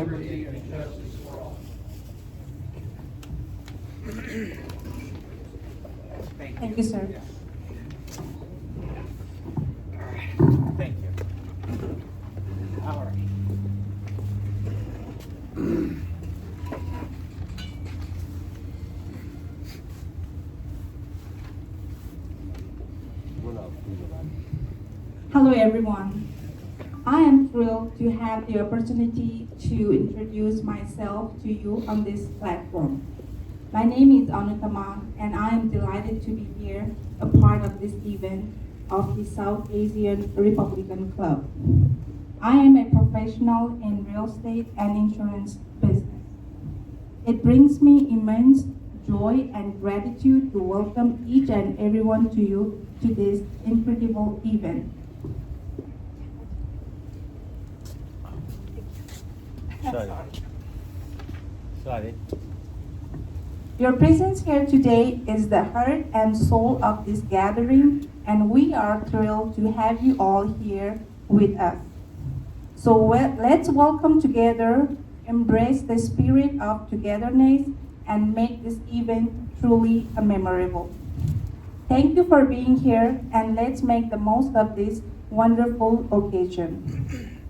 liberty, and justice for all. Thank you, sir. Thank you. All right. Hello, everyone. I am thrilled to have the opportunity to introduce myself to you on this platform. My name is Anutama, and I am delighted to be here, a part of this event of the South Asian Republican Club. I am a professional in real estate and insurance business. It brings me immense joy and gratitude to welcome each and everyone to you to this incredible event. Sorry. Your presence here today is the heart and soul of this gathering, and we are thrilled to have you all here with us. So let's welcome together, embrace the spirit of togetherness, and make this event truly memorable. Thank you for being here, and let's make the most of this wonderful occasion.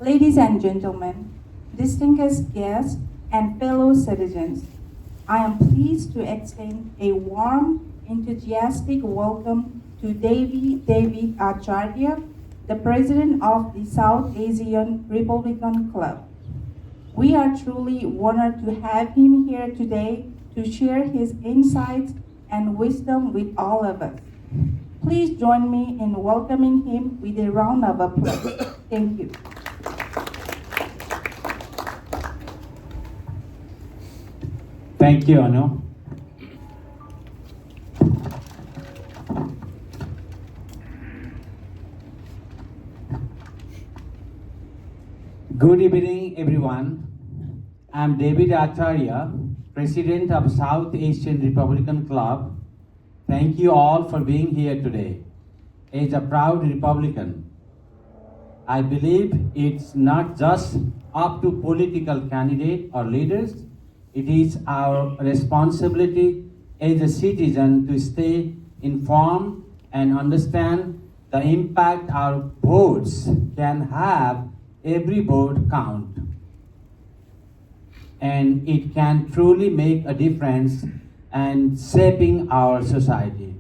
Ladies and gentlemen, distinguished guests, and fellow citizens, I am pleased to extend a warm, enthusiastic welcome to David Acharya, the president of the South Asian Republican Club. We are truly honored to have him here today to share his insights and wisdom with all of us. Please join me in welcoming him with a round of applause. Thank you. Thank you, Anu. Good evening, everyone. I'm David Acharya, President of South Asian Republican Club. Thank you all for being here today. As a proud Republican, I believe it's not just up to political candidates or leaders. It is our responsibility as a citizen to stay informed and understand the impact our votes can have. Every vote count, and it can truly make a difference and shaping our society.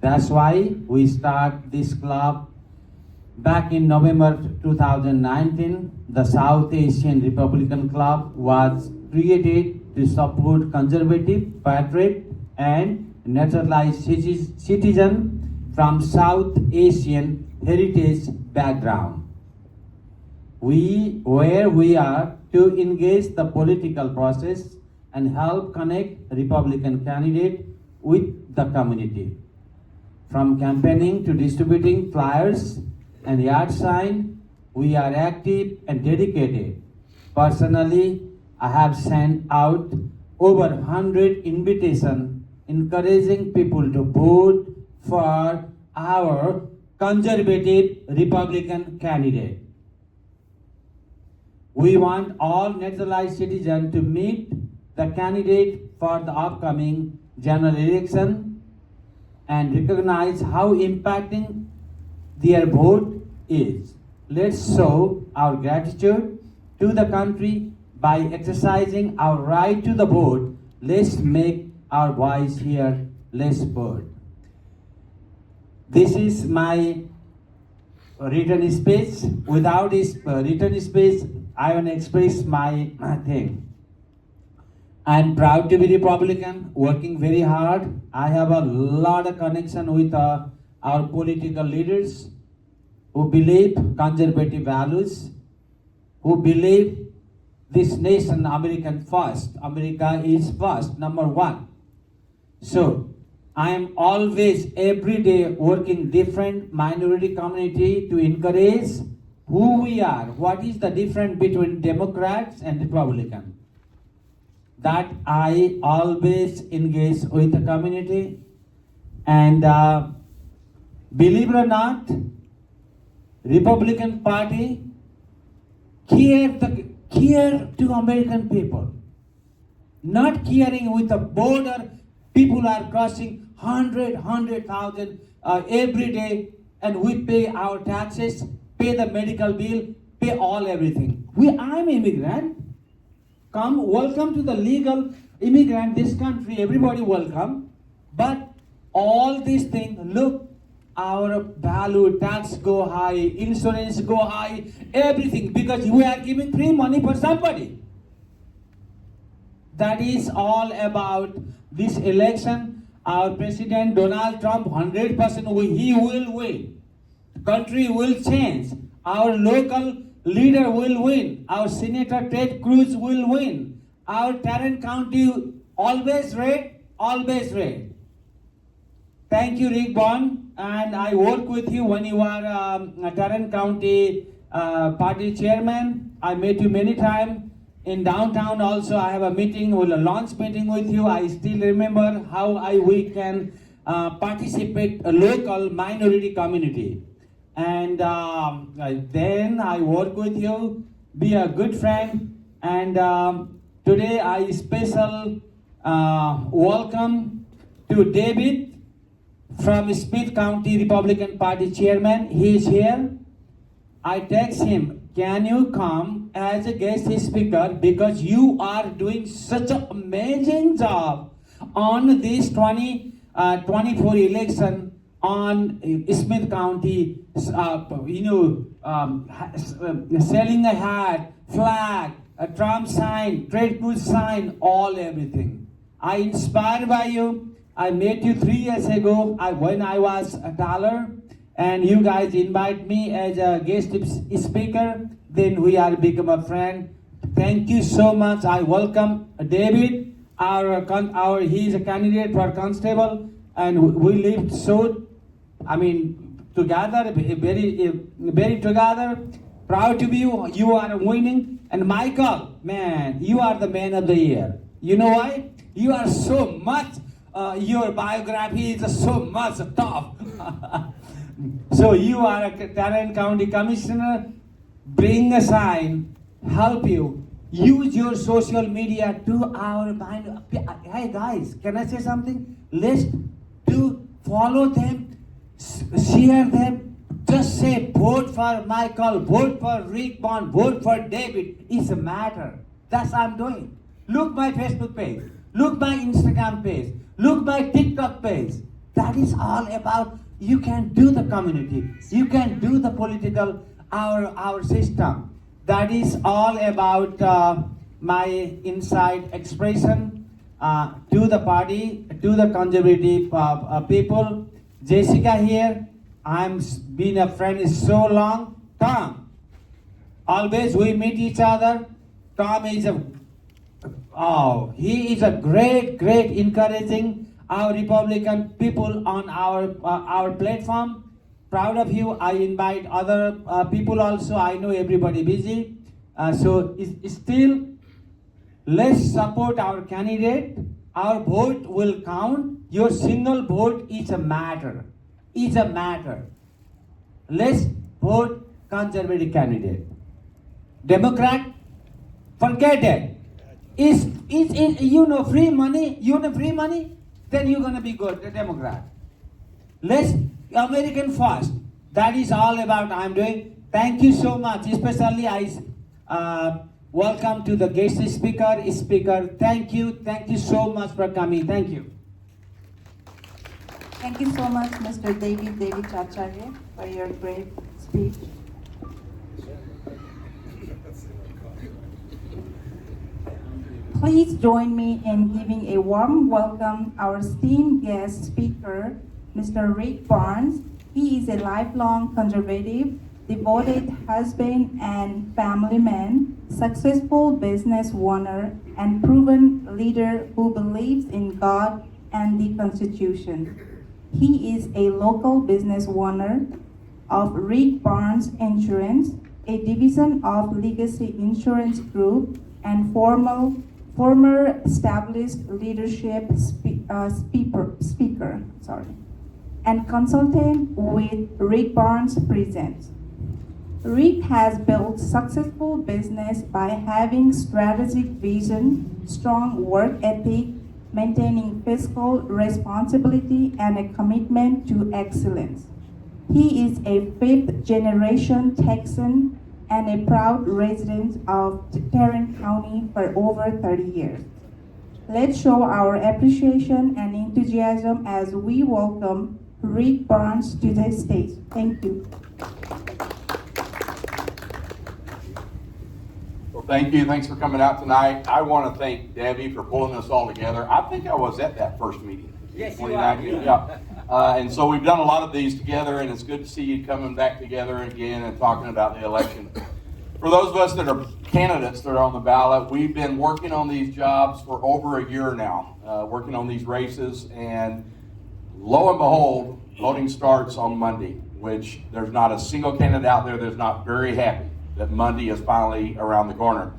That's why we start this club back in November 2019. The South Asian Republican Club was created to support conservative, patriot, and naturalized citizens from South Asian heritage background. We are to engage the political process and help connect Republican candidate with the community. From campaigning to distributing flyers and yard sign, we are active and dedicated. Personally, I have sent out over 100 invitations encouraging people to vote for our conservative Republican candidate. We want all naturalized citizens to meet the candidate for the upcoming general election and recognize how impacting their vote is. Let's show our gratitude to the country by exercising our right to the vote. Let's make our voice heard. Let's vote. This is my written speech. Without this written speech, I want to express my thing. I'm proud to be Republican, working very hard. I have a lot of connection with our political leaders who believe conservative values, who believe this nation, American first. America is first, number one. So I am always, every day, working different minority community to encourage who we are, what is the difference between Democrats and Republicans. That I always engage with the community, and believe it or not, Republican Party care to American people. Not caring with the border, people are crossing 100,000 every day, and we pay our taxes, pay the medical bill, pay all everything. I'm immigrant. Come, welcome to the legal immigrant, this country, everybody welcome. But all these things, look, our value, tax go high, insurance go high, everything, because we are giving free money for somebody. That is all about this election. Our President Donald Trump, 100% he will win. Country will change. Our local leader will win. Our Senator Ted Cruz will win. Our Tarrant County always red, always red. Thank you, Rick Bond, and I work with you when you are Tarrant County party chairman. I met you many times. In downtown also, I have a meeting, a launch meeting with you. I still remember how we can participate a local minority community. And then I work with you, be a good friend. And today I special welcome to David from Smith County Republican Party chairman. He is here. I text him, can you come as a guest speaker, because you are doing such an amazing job on this 2024 election on Smith County, selling a hat, flag, a Trump sign, Ted Cruz sign, all everything. I inspired by you. I met you 3 years ago when I was a dollar, and you guys invite me as a guest speaker. Then we are become a friend. Thank you so much. I welcome David. He is a candidate for constable, and we lived together, very together. Proud to be you. You are winning. And Michael, man, you are the man of the year. You know why? You are so much. Your biography is so much tough. So you are a Tarrant County Commissioner. Bring a sign, help you. Use your social media to our mind. Hey guys, can I say something? Let's follow them, share them. Just say vote for Michael, vote for Rick Bond, vote for David. It's a matter. That's what I'm doing. Look my Facebook page. Look my Instagram page. Look my TikTok page. That is all about you can do the community. You can do the political, our system. That is all about my inside expression to the party, to the conservative people. Jessica here, I'm been a friend so long. Tom, always we meet each other. Tom is he is a great encouraging our Republican people on our platform. Proud of you. I invite other people also. I know everybody busy. So still, let's support our candidate. Our vote will count. Your single vote is a matter. Is a matter. Let's vote conservative candidate. Democrat, forget it. Is free money? You know free money? Then you're gonna be good, a Democrat. Let's American first. That is all about I'm doing. Thank you so much. Especially I welcome to the guest speaker. Thank you so much for coming. Thank you. Thank you so much, Mr. David Chacharya, for your great speech. Please join me in giving a warm welcome our esteemed guest speaker, Mr. Rick Barnes. He is a lifelong conservative, devoted husband and family man, successful business owner, and proven leader who believes in God and the Constitution. He is a local business owner of Rick Barnes Insurance, a division of Legacy Insurance Group, and former established leadership speaker, and consultant with Rick Barnes Presents. Rick has built successful business by having strategic vision, strong work ethic, maintaining fiscal responsibility, and a commitment to excellence. He is a fifth-generation Texan and a proud resident of Tarrant County for over 30 years. Let's show our appreciation and enthusiasm as we welcome Rick Barnes to the stage. Thank you. Well, thank you. Thanks for coming out tonight. I want to thank Debbie for pulling this all together. I think I was at that first meeting. Yes, you 2019. are. Yeah. And so we've done a lot of these together, and it's good to see you coming back together again and talking about the election. For those of us that are candidates that are on the ballot, we've been working on these jobs for over a year now, working on these races, and lo and behold, voting starts on Monday, which there's not a single candidate out there that's not very happy that Monday is finally around the corner.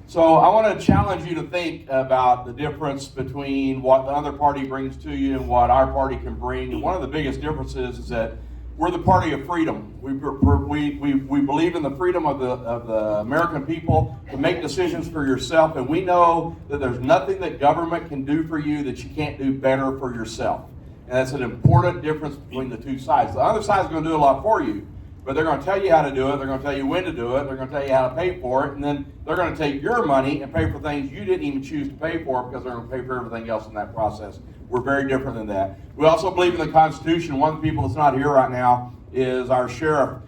So I want to challenge you to think about the difference between what the other party brings to you and what our party can bring. And one of the biggest differences is that we're the party of freedom. We believe in the freedom of the American people to make decisions for yourself, and we know that there's nothing that government can do for you that you can't do better for yourself. And that's an important difference between the two sides. The other side's going to do a lot for you, but they're going to tell you how to do it, they're going to tell you when to do it, they're going to tell you how to pay for it, and then they're going to take your money and pay for things you didn't even choose to pay for because they're going to pay for everything else in that process. We're very different than that. We also believe in the Constitution. One of the people that's not here right now is our sheriff.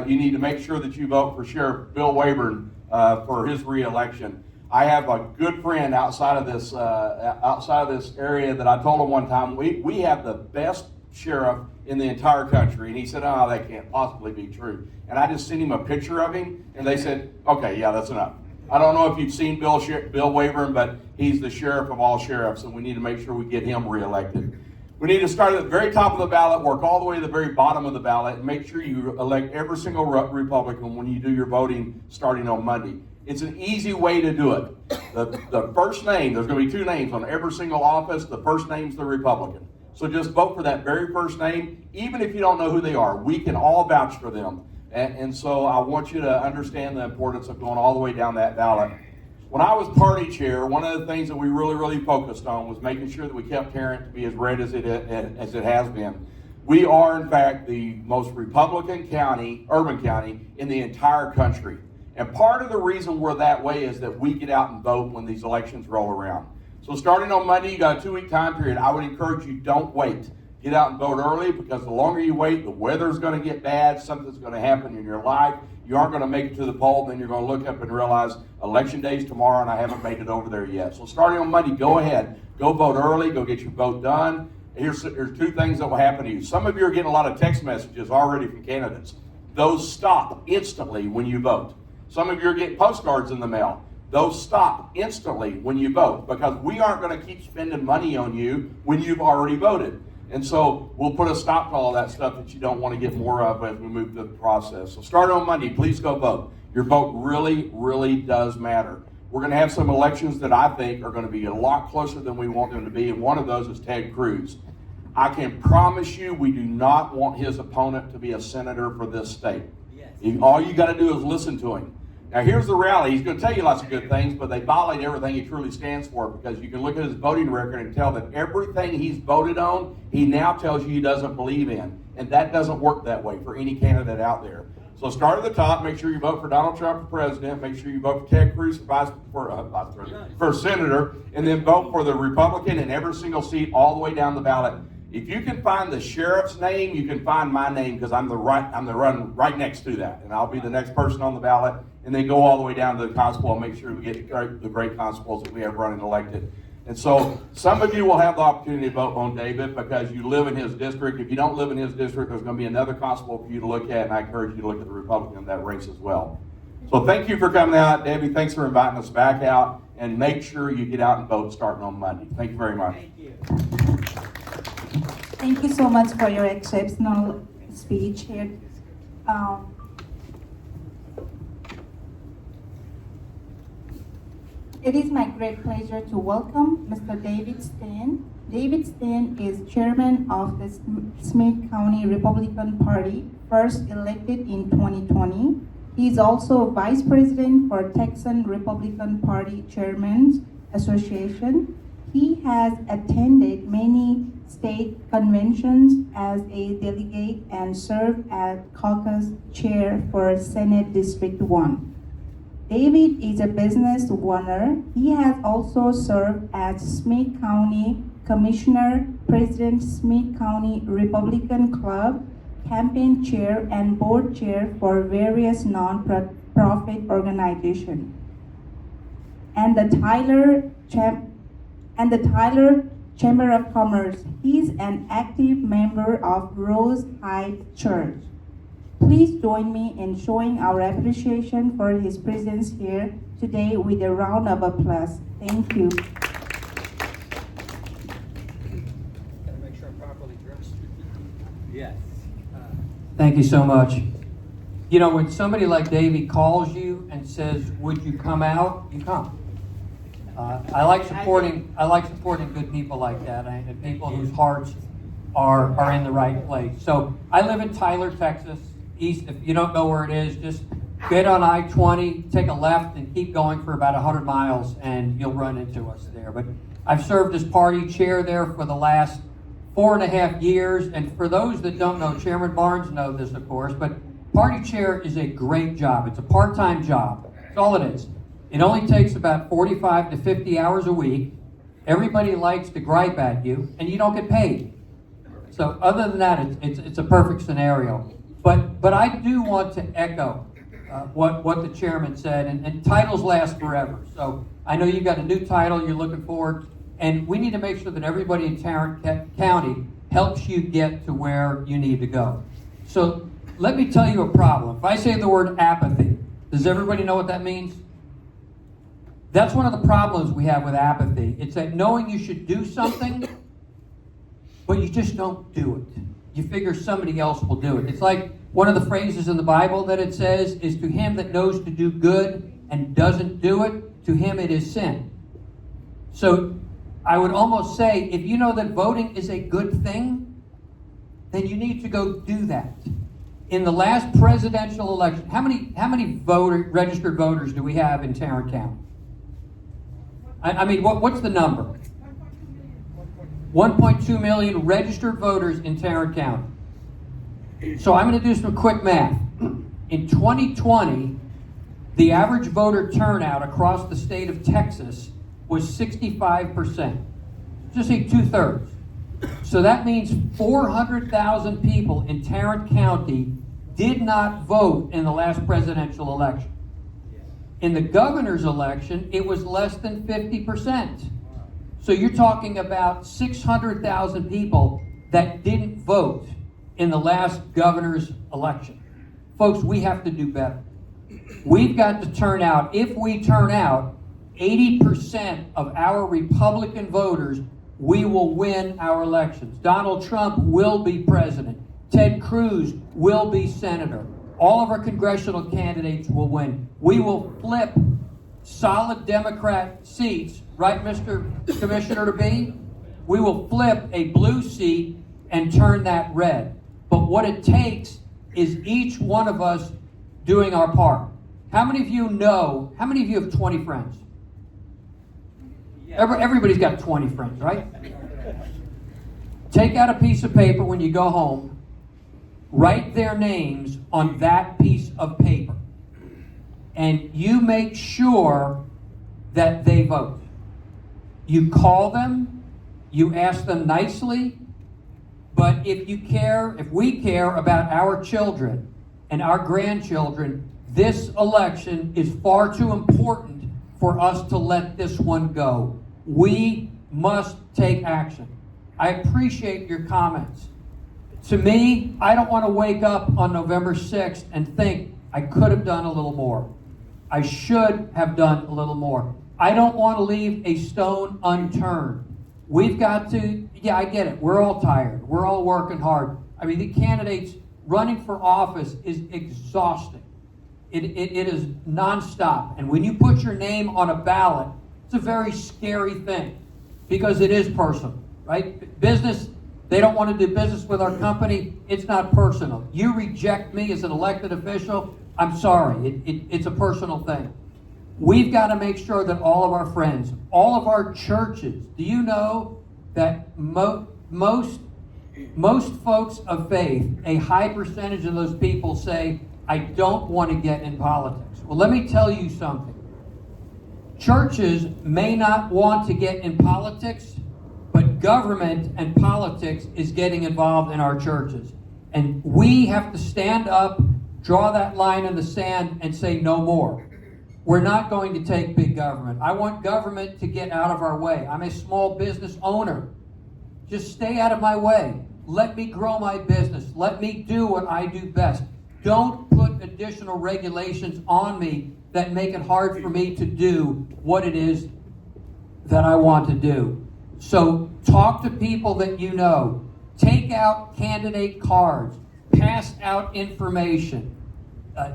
You need to make sure that you vote for Sheriff Bill Wayburn for his re-election. I have a good friend outside of this area that I told him one time, we have the best sheriff in the entire country. And he said, oh, that can't possibly be true. And I just sent him a picture of him, and they said, okay, yeah, that's enough. I don't know if you've seen Bill Wayburn, but he's the sheriff of all sheriffs, and we need to make sure we get him reelected. We need to start at the very top of the ballot, work all the way to the very bottom of the ballot, and make sure you elect every single Republican when you do your voting starting on Monday. It's an easy way to do it. The first name, there's going to be two names on every single office. The first name's the Republican. So just vote for that very first name, even if you don't know who they are. We can all vouch for them. And so I want you to understand the importance of going all the way down that ballot. When I was party chair, one of the things that we really focused on was making sure that we kept Tarrant to be as red as it has been. We are, in fact, the most Republican county, urban county, in the entire country. And part of the reason we're that way is that we get out and vote when these elections roll around. So starting on Monday, you got a 2-week time period. I would encourage you, don't wait. Get out and vote early, because the longer you wait, the weather's going to get bad, something's going to happen in your life. You aren't going to make it to the poll, then you're going to look up and realize election day is tomorrow and I haven't made it over there yet. So starting on Monday, go ahead. Go vote early. Go get your vote done. Here's two things that will happen to you. Some of you are getting a lot of text messages already from candidates. Those stop instantly when you vote. Some of you are getting postcards in the mail. Those stop instantly when you vote, because we aren't going to keep spending money on you when you've already voted. And so we'll put a stop to all that stuff that you don't want to get more of as we move through the process. So start on Monday. Please go vote. Your vote really does matter. We're going to have some elections that I think are going to be a lot closer than we want them to be, and one of those is Ted Cruz. I can promise you we do not want his opponent to be a senator for this state. Yes. All you got to do is listen to him. Now here's the reality. He's going to tell you lots of good things, but they violate everything he truly stands for, because you can look at his voting record and tell that everything he's voted on, he now tells you he doesn't believe in. And that doesn't work that way for any candidate out there. So start at the top. Make sure you vote for Donald Trump for president. Make sure you vote for Ted Cruz for senator, and then vote for the Republican in every single seat all the way down the ballot. If you can find the sheriff's name, you can find my name, because I'm the run right next to that, and I'll be the next person on the ballot. And then go all the way down to the constable and make sure we get the great constables that we have running elected. And so some of you will have the opportunity to vote on David because you live in his district. If you don't live in his district, there's going to be another constable for you to look at, and I encourage you to look at the Republican in that race as well. So thank you for coming out. Debbie, thanks for inviting us back out, and make sure you get out and vote starting on Monday. Thank you very much. Thank you. Thank you so much for your exceptional speech here. It is my great pleasure to welcome Mr. David Steen. David Steen is chairman of the Smith County Republican Party, first elected in 2020. He is also vice president for Texan Republican Party Chairman's Association. He has attended many state conventions as a delegate and served as caucus chair for Senate District 1. David is a business owner. He has also served as Smith County Commissioner, President Smith County Republican Club, campaign chair, and board chair for various non-profit organizations. And the Tyler Chamber of Commerce. He's an active member of Rose Heights Church. Please join me in showing our appreciation for his presence here today with a round of applause. Thank you. Gotta make sure I'm properly dressed. Yes. Thank you so much. You know, when somebody like Davey calls you and says, "Would you come out?" You come. I like supporting good people like that, and people whose hearts are in the right place. So I live in Tyler, Texas. East. If you don't know where it is, just get on I-20, take a left, and keep going for about 100 miles, and you'll run into us there. But I've served as party chair there for the last 4.5 years, and for those that don't know, Chairman Barnes knows this, of course, but party chair is a great job. It's a part-time job. That's all it is. It only takes about 45 to 50 hours a week. Everybody likes to gripe at you, and you don't get paid. So other than that, it's a perfect scenario. But I do want to echo what the chairman said, and titles last forever. So I know you've got a new title you're looking forward, and we need to make sure that everybody in Tarrant County helps you get to where you need to go. So let me tell you a problem. If I say the word apathy, does everybody know what that means? That's one of the problems we have with apathy. It's that knowing you should do something, but you just don't do it. You figure somebody else will do it. It's like one of the phrases in the Bible that it says is, "To him that knows to do good and doesn't do it, to him it is sin." So I would almost say, if you know that voting is a good thing, then you need to go do that. In the last presidential election, how many registered voters do we have in Tarrant County? I mean, what's the number? 1.2 million registered voters in Tarrant County. So I'm going to do some quick math. In 2020, the average voter turnout across the state of Texas was 65%. Just say 2/3. So that means 400,000 people in Tarrant County did not vote in the last presidential election. In the governor's election, it was less than 50%. So you're talking about 600,000 people that didn't vote in the last governor's election. Folks, we have to do better. We've got to turn out, if we turn out 80% of our Republican voters, we will win our elections. Donald Trump will be president. Ted Cruz will be senator. All of our congressional candidates will win. We will flip solid Democrat seats, right, Mr. Commissioner to be? We will flip a blue seat and turn that red. But what it takes is each one of us doing our part. How many of you have 20 friends? Everybody's got 20 friends, right? Take out a piece of paper when you go home, write their names on that piece of paper, and you make sure that they vote. You call them, you ask them nicely, but if we care about our children and our grandchildren, this election is far too important for us to let this one go. We must take action. I appreciate your comments. To me, I don't want to wake up on November 6th and think I could have done a little more. I should have done a little more. I don't want to leave a stone unturned. We've got to, I get it. We're all tired. We're all working hard. I mean, the candidates running for office is exhausting. It is nonstop. And when you put your name on a ballot It's a very scary thing because it is personal, right? Business, they don't want to do business with our company. It's not personal. You reject me as an elected official, I'm sorry. It's a personal thing. We've got to make sure that all of our friends, all of our churches, do you know that most folks of faith, a high percentage of those people say, I don't want to get in politics. Well, let me tell you something. Churches may not want to get in politics, but government and politics is getting involved in our churches. And we have to stand up, draw that line in the sand, and say no more. We're not going to take big government. I want government to get out of our way. I'm a small business owner. Just stay out of my way. Let me grow my business. Let me do what I do best. Don't put additional regulations on me that make it hard for me to do what it is that I want to do. So talk to people that you know. Take out candidate cards. Pass out information.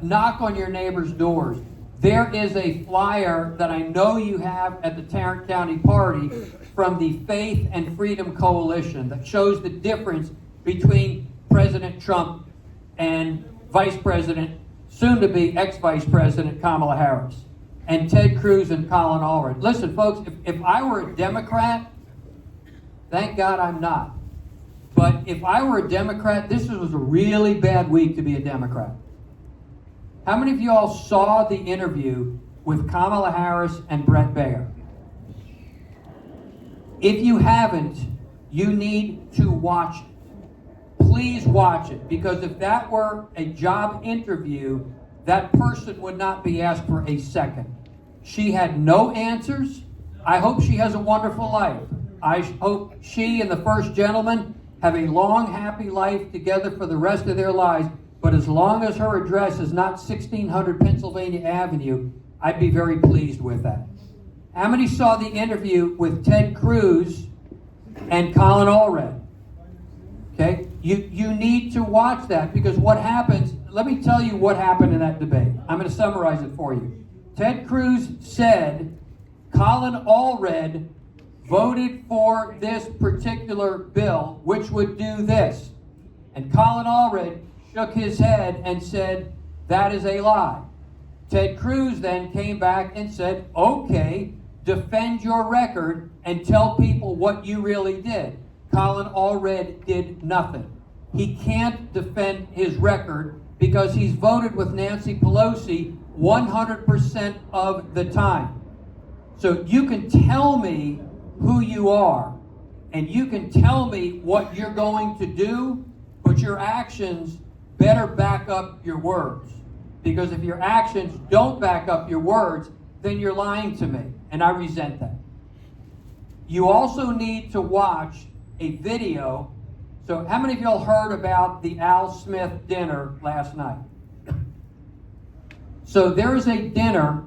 Knock on your neighbor's doors. There is a flyer that I know you have at the Tarrant County Party from the Faith and Freedom Coalition that shows the difference between President Trump and Vice President, soon-to-be ex-Vice President Kamala Harris, and Ted Cruz and Colin Allred. Listen, folks, if I were a Democrat, thank God I'm not. But if I were a Democrat, this was a really bad week to be a Democrat. How many of you all saw the interview with Kamala Harris and Brett Baer? If you haven't, you need to watch it. Please watch it, because if that were a job interview, that person would not be asked for a second. She had no answers. I hope she has a wonderful life. I hope she and the first gentleman have a long, happy life together for the rest of their lives. But as long as her address is not 1600 Pennsylvania Avenue, I'd be very pleased with that. How many saw the interview with Ted Cruz and Colin Allred? Okay, you need to watch that, because what happens, let me tell you what happened in that debate. I'm going to summarize it for you. Ted Cruz said Colin Allred voted for this particular bill, which would do this. And Colin Allred shook his head and said, that is a lie. Ted Cruz then came back and said, okay, defend your record and tell people what you really did. Colin Allred did nothing. He can't defend his record because he's voted with Nancy Pelosi 100% of the time. So you can tell me who you are, and you can tell me what you're going to do, but your actions better back up your words. Because if your actions don't back up your words, then you're lying to me, and I resent that. You also need to watch a video. So how many of y'all heard about the Al Smith dinner last night? So there is a dinner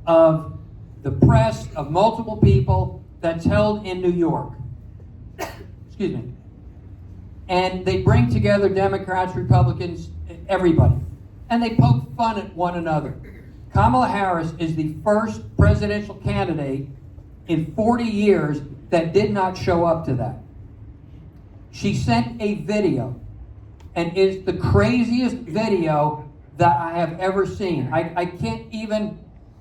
of the press, of multiple people, that's held in New York. Excuse me. And they bring together Democrats, Republicans, everybody. And they poke fun at one another. Kamala Harris is the first presidential candidate in 40 years that did not show up to that. She sent a video, and it's the craziest video that I have ever seen. I can't even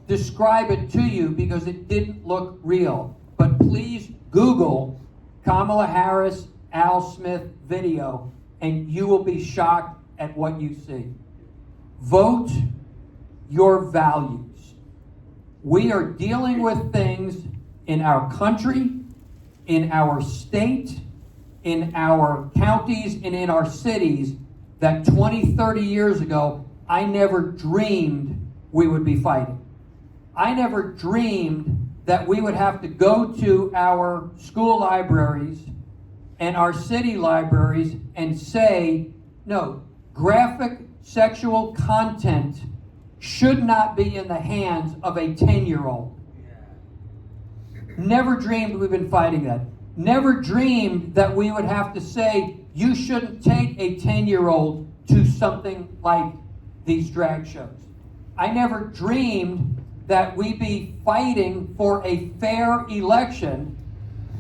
describe it to you because it didn't look real. But please Google Kamala Harris, Al Smith video, and you will be shocked at what you see. Vote your values. We are dealing with things in our country, in our state, in our counties, and in our cities that 20, 30 years ago, I never dreamed we would be fighting. I never dreamed that we would have to go to our school libraries and our city libraries and say, no, graphic sexual content should not be in the hands of a 10-year-old. Never dreamed we've been fighting that. Never dreamed that we would have to say, you shouldn't take a 10-year-old to something like these drag shows. I never dreamed that we be fighting for a fair election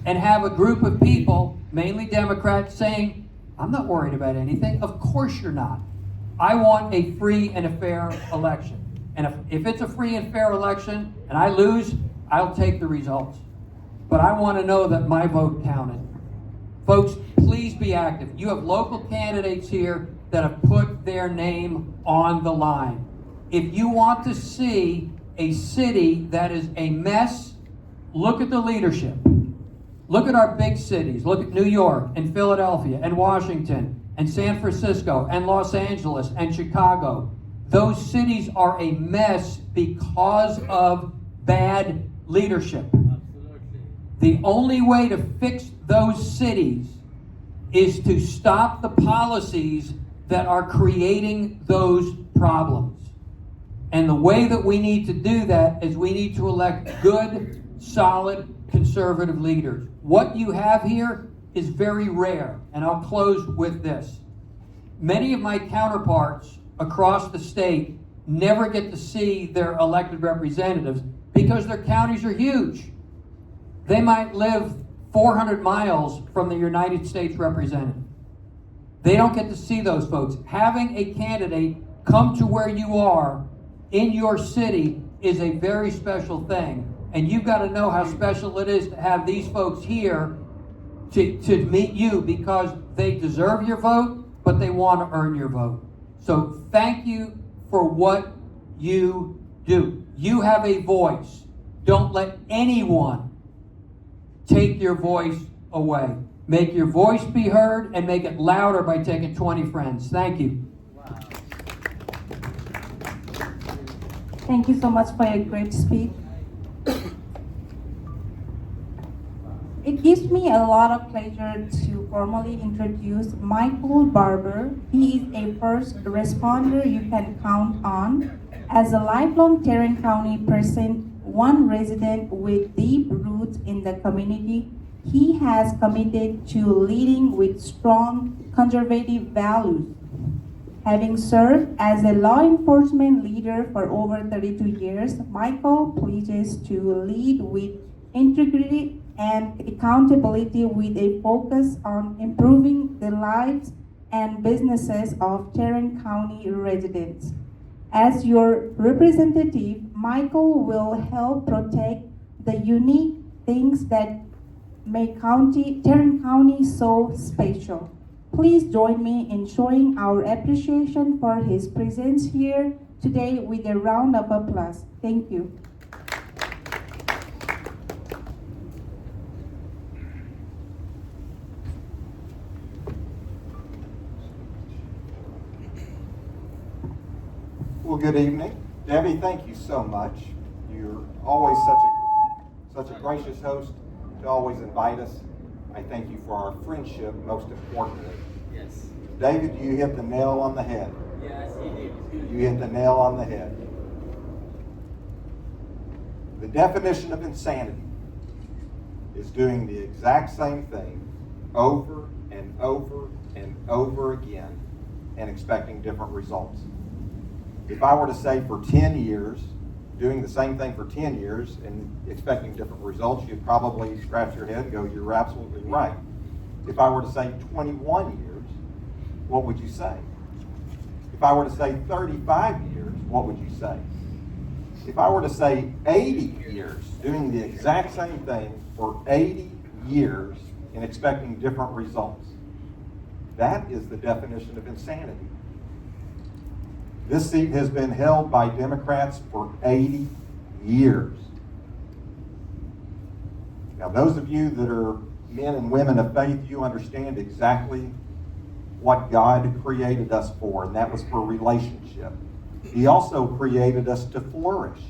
and have a group of people, mainly Democrats, saying, I'm not worried about anything. Of course you're not. I want a free and a fair election. And if it's a free and fair election and I lose, I'll take the results. But I want to know that my vote counted. Folks, please be active. You have local candidates here that have put their name on the line. If you want to see a city that is a mess, look at the leadership. Look at our big cities. Look at New York and Philadelphia and Washington and San Francisco and Los Angeles and Chicago. Those cities are a mess because of bad leadership. The only way to fix those cities is to stop the policies that are creating those problems. And the way that we need to do that is we need to elect good, solid, conservative leaders. What you have here is very rare, and I'll close with this. Many of my counterparts across the state never get to see their elected representatives because their counties are huge. They might live 400 miles from the United States representative. They don't get to see those folks. Having a candidate come to where you are in your city is a very special thing. And you've got to know how special it is to have these folks here to meet you, because they deserve your vote, but they want to earn your vote. So thank you for what you do. You have a voice. Don't let anyone take your voice away. Make your voice be heard and make it louder by taking 20 friends. Thank you. Thank you so much for your great speech. It gives me a lot of pleasure to formally introduce Michael Barber. He is a first responder you can count on. As a lifelong Tarrant County person, one resident with deep roots in the community, he has committed to leading with strong conservative values. Having served as a law enforcement leader for over 32 years, Michael pledges to lead with integrity and accountability with a focus on improving the lives and businesses of Tarrant County residents. As your representative, Michael will help protect the unique things that make Tarrant County so special. Please join me in showing our appreciation for his presence here today with a round of applause. Thank you. Well, good evening. Debbie, thank you so much. You're always such a gracious host to always invite us. I thank you for our friendship, most importantly. Yes. David, you hit the nail on the head. Yes, he did. You hit the nail on the head. The definition of insanity is doing the exact same thing over and over and over again and expecting different results. If I were to say for 10 years, doing the same thing for 10 years and expecting different results, you'd probably scratch your head and go, you're absolutely right. If I were to say 21 years, what would you say? If I were to say 35 years, what would you say? If I were to say 80 years, doing the exact same thing for 80 years and expecting different results, that is the definition of insanity. This seat has been held by Democrats for 80 years. Now, those of you that are men and women of faith, you understand exactly what God created us for, and that was for relationship. He also created us to flourish.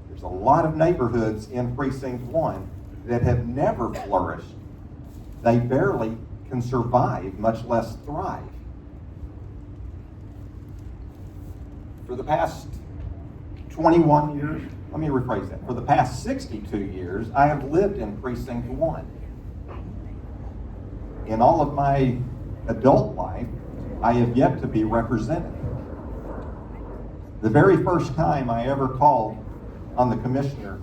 There's a lot of neighborhoods in Precinct 1 that have never flourished. They barely can survive, much less thrive. For the past 21 years, let me rephrase that. For the past 62 years, I have lived in Precinct 1. In all of my adult life, I have yet to be represented. The very first time I ever called on the commissioner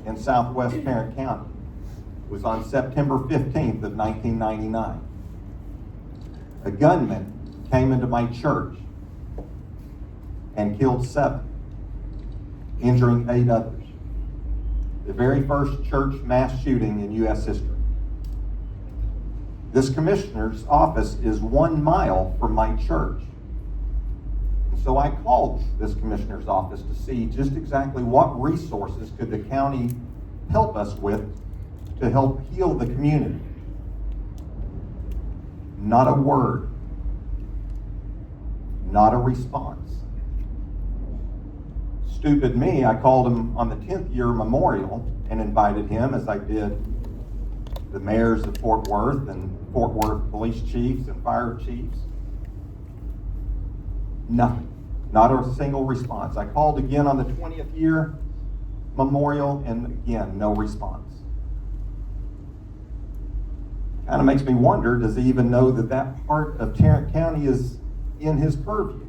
in Southwest Tarrant County was on September 15th of 1999. A gunman came into my church and killed 7, injuring 8 others. The very first church mass shooting in U.S. history. This commissioner's office is 1 mile from my church. And so I called this commissioner's office to see just exactly what resources could the county help us with to help heal the community. Not a word. Not a response. Stupid me, I called him on the 10th year memorial and invited him, as I did the mayors of Fort Worth and Fort Worth police chiefs and fire chiefs. Nothing. Not a single response. I called again on the 20th year memorial, and again, no response. Kind of makes me wonder, does he even know that that part of Tarrant County is in his purview?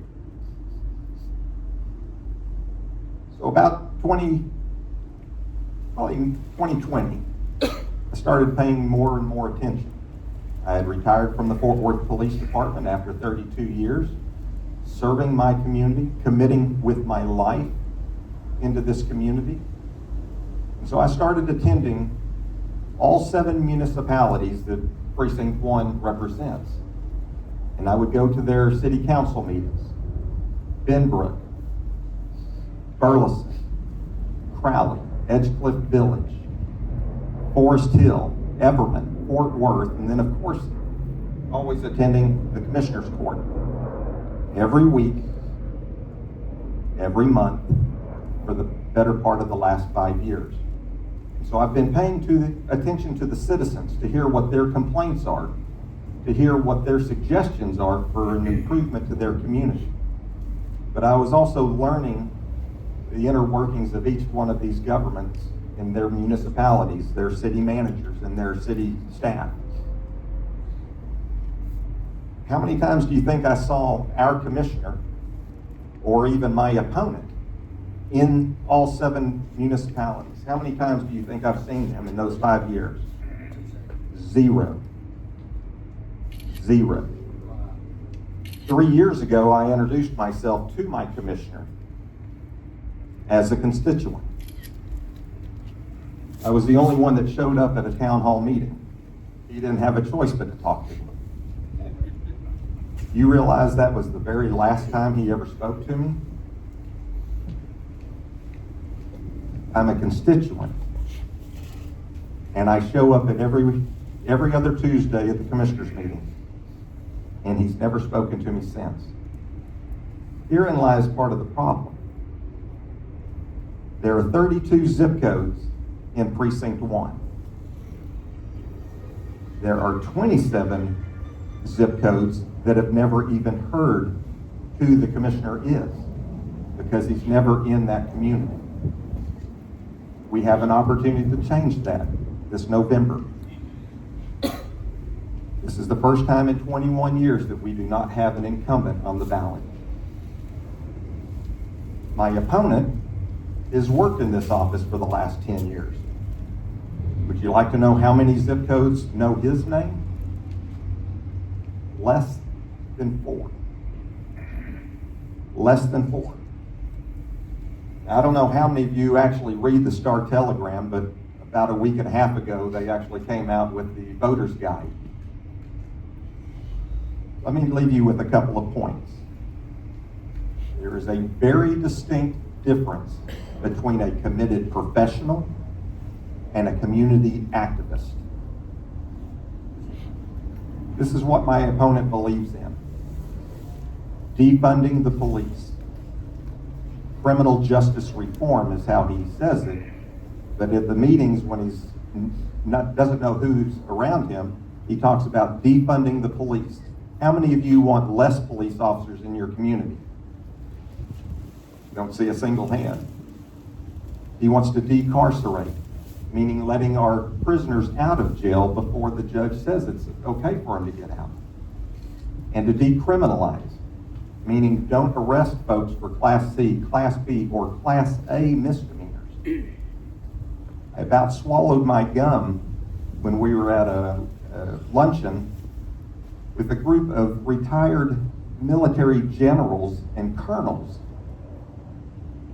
So about 2020, I started paying more and more attention. I had retired from the Fort Worth Police Department after 32 years, serving my community, committing with my life into this community. And so I started attending all 7 municipalities that Precinct 1 represents. And I would go to their city council meetings. Benbrook, Burleson, Crowley, Edgecliff Village, Forest Hill, Everman, Fort Worth, and then of course, always attending the Commissioner's Court. Every week, every month, for the better part of the last 5 years. So I've been paying attention to the citizens to hear what their complaints are, to hear what their suggestions are for an improvement to their community. But I was also learning the inner workings of each one of these governments in their municipalities, their city managers, and their city staff. How many times do you think I saw our commissioner, or even my opponent, in all 7 municipalities? How many times do you think I've seen them in those 5 years? 0. 0. 3 years ago, I introduced myself to my commissioner as a constituent. I was the only one that showed up at a town hall meeting. He didn't have a choice but to talk to me. You realize that was the very last time he ever spoke to me? I'm a constituent, and I show up at every other Tuesday at the commissioners' meeting, and he's never spoken to me since. Herein lies part of the problem. There are 32 zip codes in Precinct 1. There are 27 zip codes that have never even heard who the commissioner is, because he's never in that community. We have an opportunity to change that this November. This is the first time in 21 years that we do not have an incumbent on the ballot. My opponent has worked in this office for the last 10 years. Would you like to know how many zip codes know his name? Less than 4. Less than 4. I don't know how many of you actually read the Star Telegram, but about a week and a half ago, they actually came out with the voter's guide. Let me leave you with a couple of points. There is a very distinct difference between a committed professional and a community activist. This is what my opponent believes in. Defunding the police. Criminal justice reform is how he says it, but at the meetings when he's doesn't know who's around him, he talks about defunding the police. How many of you want less police officers in your community? Don't see a single hand. He wants to decarcerate, meaning letting our prisoners out of jail before the judge says it's okay for them to get out. And to decriminalize, meaning don't arrest folks for Class C, Class B, or Class A misdemeanors. I about swallowed my gum when we were at a luncheon with a group of retired military generals and colonels.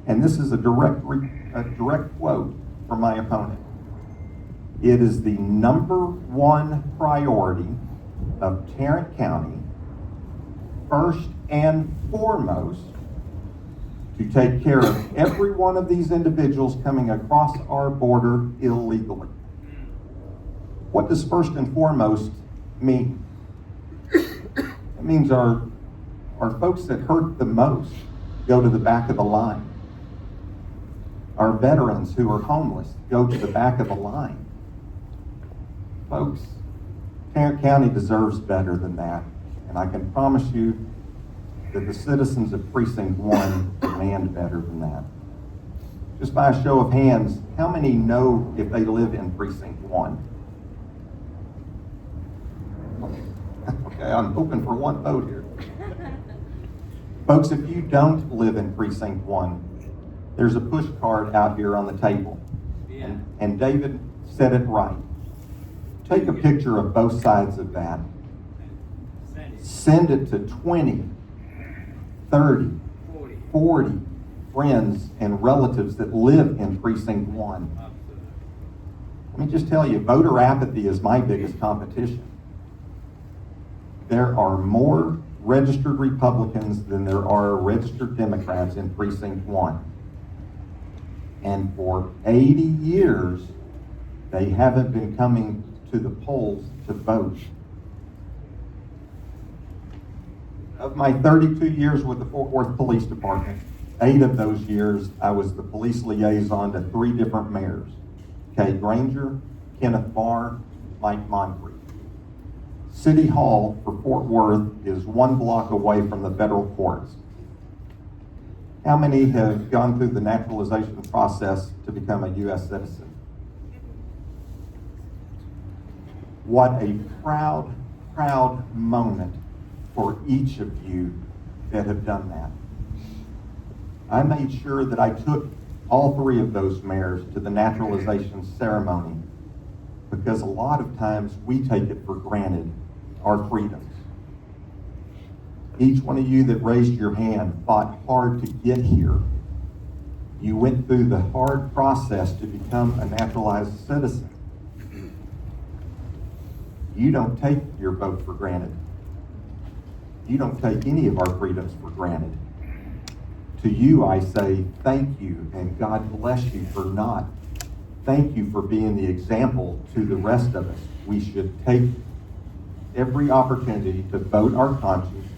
And this is a direct quote from my opponent. It is the #1 priority of Tarrant County, first and foremost, to take care of every one of these individuals coming across our border illegally. What does first and foremost mean? It means our folks that hurt the most go to the back of the line. Our veterans who are homeless go to the back of the line. Folks, Tarrant County deserves better than that, and I can promise you that the citizens of Precinct 1 demand better than that. Just by a show of hands, how many know if they live in Precinct 1? Okay, I'm hoping for one vote here. Folks, if you don't live in Precinct 1, there's a push card out here on the table. Yeah. And David said it right. Take a picture of both sides of that. Send it to 20, 30, 40 friends and relatives that live in Precinct 1. Let me just tell you, voter apathy is my biggest competition. There are more registered Republicans than there are registered Democrats in Precinct 1. And for 80 years, they haven't been coming to the polls to vote. Of my 32 years with the Fort Worth Police Department, 8 of those years, I was the police liaison to 3 different mayors. Kay Granger, Kenneth Barr, Mike Moncrief. City Hall for Fort Worth is 1 block away from the federal courts. How many have gone through the naturalization process to become a U.S. citizen? What a proud, proud moment for each of you that have done that. I made sure that I took all 3 of those mayors to the naturalization ceremony because a lot of times we take it for granted, our freedoms. Each one of you that raised your hand fought hard to get here. You went through the hard process to become a naturalized citizen. You don't take your vote for granted. You don't take any of our freedoms for granted. To you, I say thank you and God bless you for not. Thank you for being the example to the rest of us. We should take every opportunity to vote our conscience,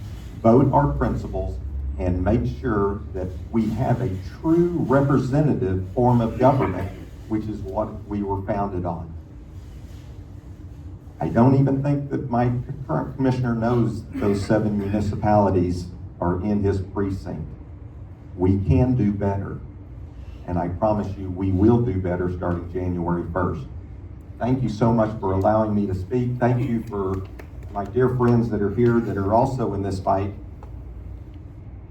vote our principles, and make sure that we have a true representative form of government, which is what we were founded on. I don't even think that my current commissioner knows those 7 municipalities are in his precinct. We can do better, and I promise you we will do better starting January 1st. Thank you so much for allowing me to speak. Thank you for my dear friends that are here that are also in this fight.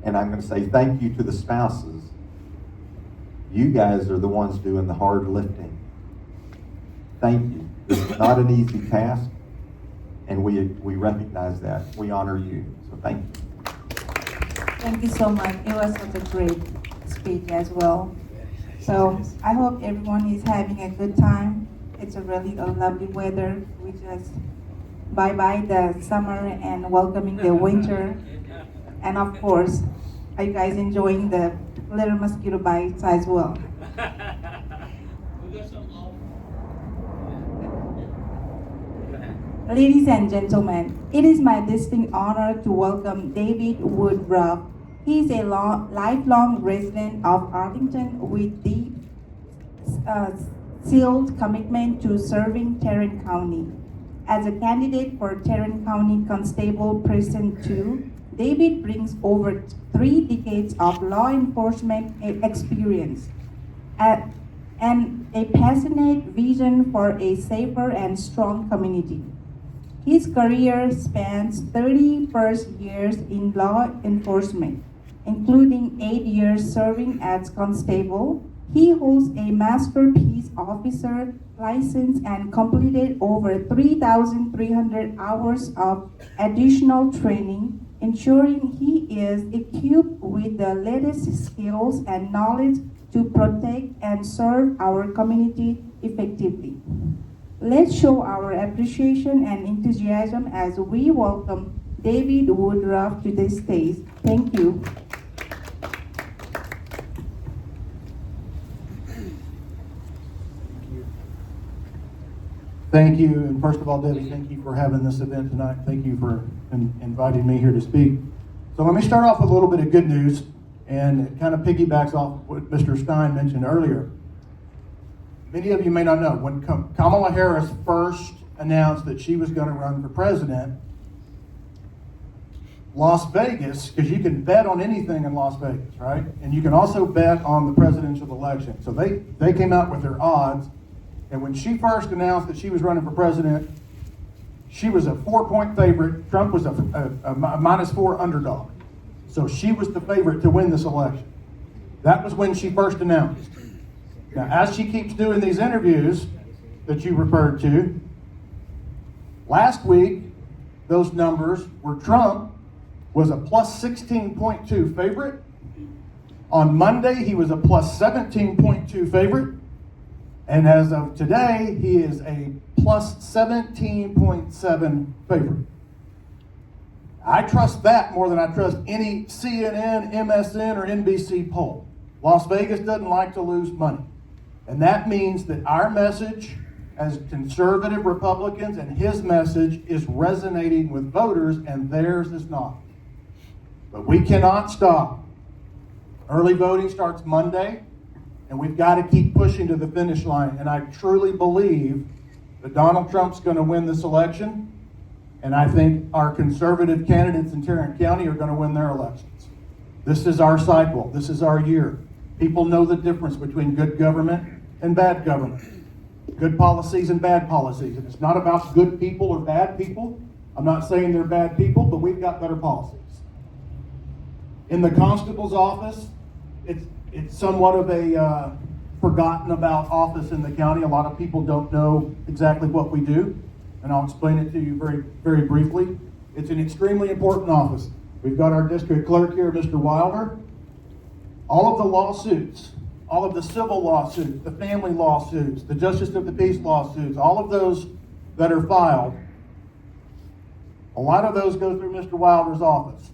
And I'm going to say thank you to the spouses. You guys are the ones doing the hard lifting. Thank you. This is not an easy task, and we recognize that. We honor you. So thank you. Thank you so much. It was such a great speech as well. So I hope everyone is having a good time. It's a really lovely weather. We just bye-bye the summer and welcoming the winter. And of course, are you guys enjoying the little mosquito bites as well? Ladies and gentlemen, it is my distinct honor to welcome David Woodruff. He is a lifelong resident of Arlington with deep sealed commitment to serving Tarrant County. As a candidate for Tarrant County Constable Precinct 2, David brings over 3 decades of law enforcement experience and a passionate vision for a safer and strong community. His career spans 31 years in law enforcement, including 8 years serving as constable. He holds a Master Peace Officer license and completed over 3,300 hours of additional training, ensuring he is equipped with the latest skills and knowledge to protect and serve our community effectively. Let's show our appreciation and enthusiasm as we welcome David Woodruff to the stage. Thank you. Thank you, and first of all, Debbie, thank you for having this event tonight. Thank you for inviting me here to speak. So let me start off with a little bit of good news, and it kind of piggybacks off what Mr. Stein mentioned earlier. Many of you may not know, when Kamala Harris first announced that she was going to run for president, Las Vegas, because you can bet on anything in Las Vegas, right? And you can also bet on the presidential election. So they came out with their odds. And when she first announced that she was running for president, she was a 4-point favorite. Trump was a -4 underdog. So she was the favorite to win this election. That was when she first announced. Now, as she keeps doing these interviews that you referred to, last week, those numbers were Trump was a +16.2 favorite. On Monday, he was a +17.2 favorite. And as of today, he is a +17.7 favorite. I trust that more than I trust any CNN, MSN, or NBC poll. Las Vegas doesn't like to lose money. And that means that our message as conservative Republicans and his message is resonating with voters and theirs is not. But we cannot stop. Early voting starts Monday. And we've got to keep pushing to the finish line. And I truly believe that Donald Trump's going to win this election. And I think our conservative candidates in Tarrant County are going to win their elections. This is our cycle. This is our year. People know the difference between good government and bad government. Good policies and bad policies. And it's not about good people or bad people. I'm not saying they're bad people, but we've got better policies. In the constable's office, it's somewhat of a forgotten about office in the county. A lot of people don't know exactly what we do, and I'll explain it to you very, very briefly. It's an extremely important office. We've got our district clerk here, Mr. Wilder. All of the lawsuits, all of the civil lawsuits, the family lawsuits, the justice of the peace lawsuits, all of those that are filed, a lot of those go through Mr. Wilder's office.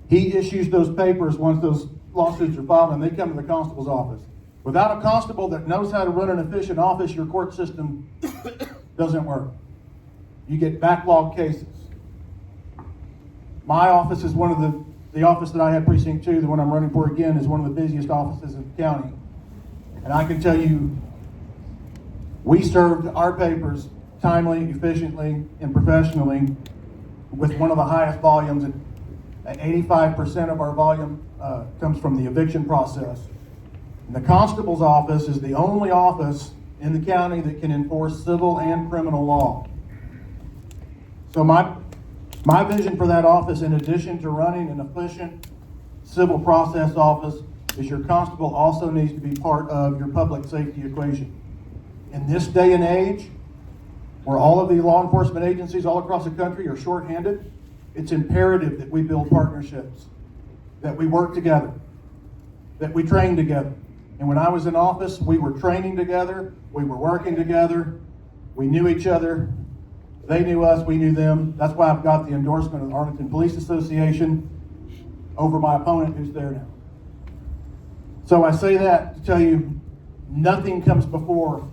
He issues those papers once those lawsuits are filed and they come to the constable's office. Without a constable that knows how to run an efficient office, your court system doesn't work. You get backlogged cases. My office is one of the office that I have precinct 2, the one I'm running for again, is one of the busiest offices in the county. And I can tell you, we served our papers timely, efficiently, and professionally with one of the highest volumes. And 85% of our volume comes from the eviction process. And the constable's office is the only office in the county that can enforce civil and criminal law. So my vision for that office, in addition to running an efficient civil process office, is your constable also needs to be part of your public safety equation. In this day and age, where all of the law enforcement agencies all across the country are shorthanded, it's imperative that we build partnerships, that we work together, that we train together. And when I was in office, we were training together, we were working together, we knew each other, they knew us, we knew them. That's why I've got the endorsement of the Arlington Police Association over my opponent who's there now. So I say that to tell you, nothing comes before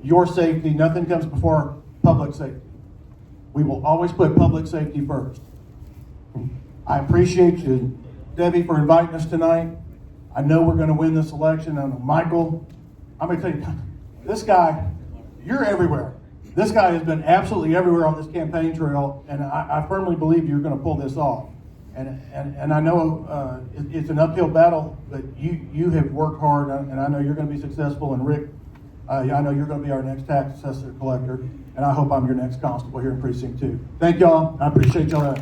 your safety, nothing comes before public safety. We will always put public safety first. I appreciate you, Debbie, for inviting us tonight. I know we're going to win this election. I know Michael, I'm going to tell you, this guy, you're everywhere. This guy has been absolutely everywhere on this campaign trail, and I firmly believe you're going to pull this off. And I know it's an uphill battle, but you have worked hard, and I know you're going to be successful. And Rick, I know you're going to be our next tax assessor collector, and I hope I'm your next constable here in Precinct 2. Thank y'all. I appreciate y'all.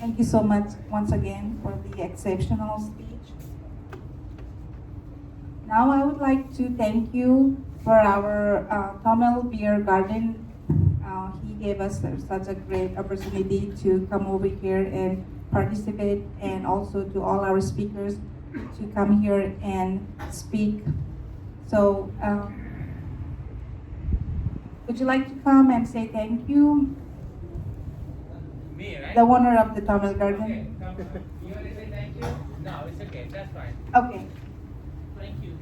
Thank you so much once again for the exceptional speech. Now I would like to thank you for our Tamil Beer Garden. He gave us such a great opportunity to come over here and participate, and also to all our speakers to come here and speak. So, would you like to come and say thank you? Me, right? The owner of the Tamil Okay, Garden. come. You want to say thank you? No, it's okay. That's fine. Okay. Thank you.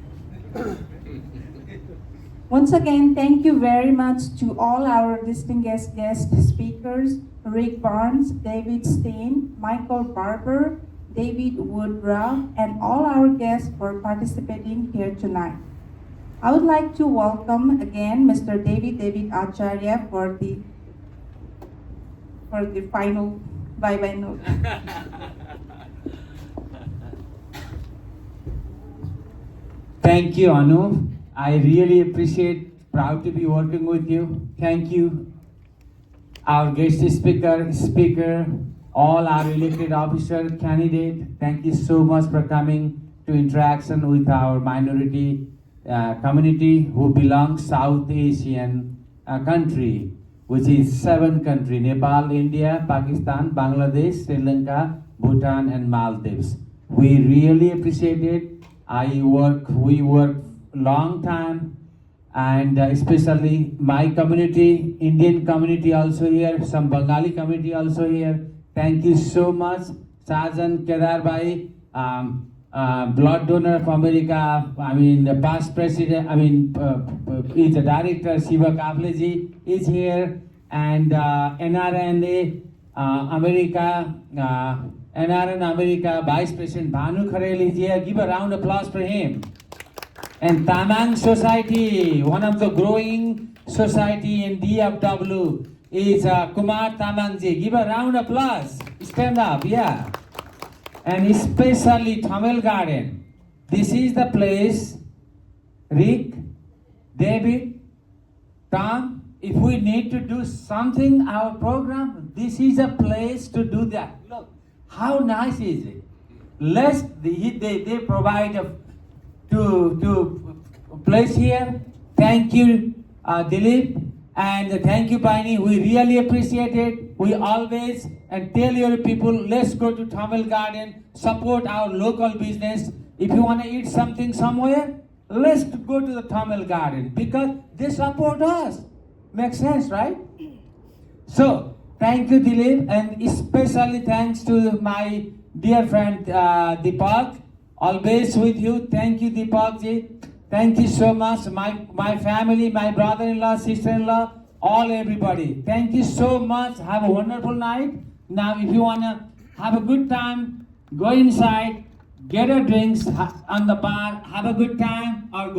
Once again, thank you very much to all our distinguished guest speakers, Rick Barnes, David Steen, Michael Barber, David Woodruff, and all our guests for participating here tonight. I would like to welcome again Mr. David Acharya for the final bye-bye note. Thank you, Anu. I really appreciate, proud to be working with you. Thank you, our guest speaker, all our elected officer, candidate. Thank you so much for coming to interaction with our minority community who belongs South Asian country, which is 7 countries: Nepal, India, Pakistan, Bangladesh, Sri Lanka, Bhutan, and Maldives. We really appreciate it. We work long time, and especially my community, Indian community also here, some Bengali community also here. Thank you so much. Sajan Kedar Bhai, blood donor of America, the past president, is the director, Shiva Kavleji is here, and NRN America Vice President Bhanu Kharel is here. Give a round of applause for him. And Tamang Society, one of the growing society in DFW, is Kumar Tamangji. Give a round of applause. Stand up, yeah. And especially Tamil Garden. This is the place, Rick, David, Tom, if we need to do something, our program, this is a place to do that. Look, how nice is it? They provide a to place here. Thank you, Dilip, and thank you, Paini. We really appreciate it. We always and tell your people, let's go to Tamil Garden, support our local business. If you want to eat something somewhere, let's go to the Tamil Garden because they support us. Makes sense, right? So, thank you, Dilip, and especially thanks to my dear friend Deepak. Always with you. Thank you, Deepak ji. Thank you so much. My family, my brother-in-law, sister-in-law, all everybody. Thank you so much. Have a wonderful night. Now, if you want to have a good time, go inside, get your drinks on the bar, have a good time, or go.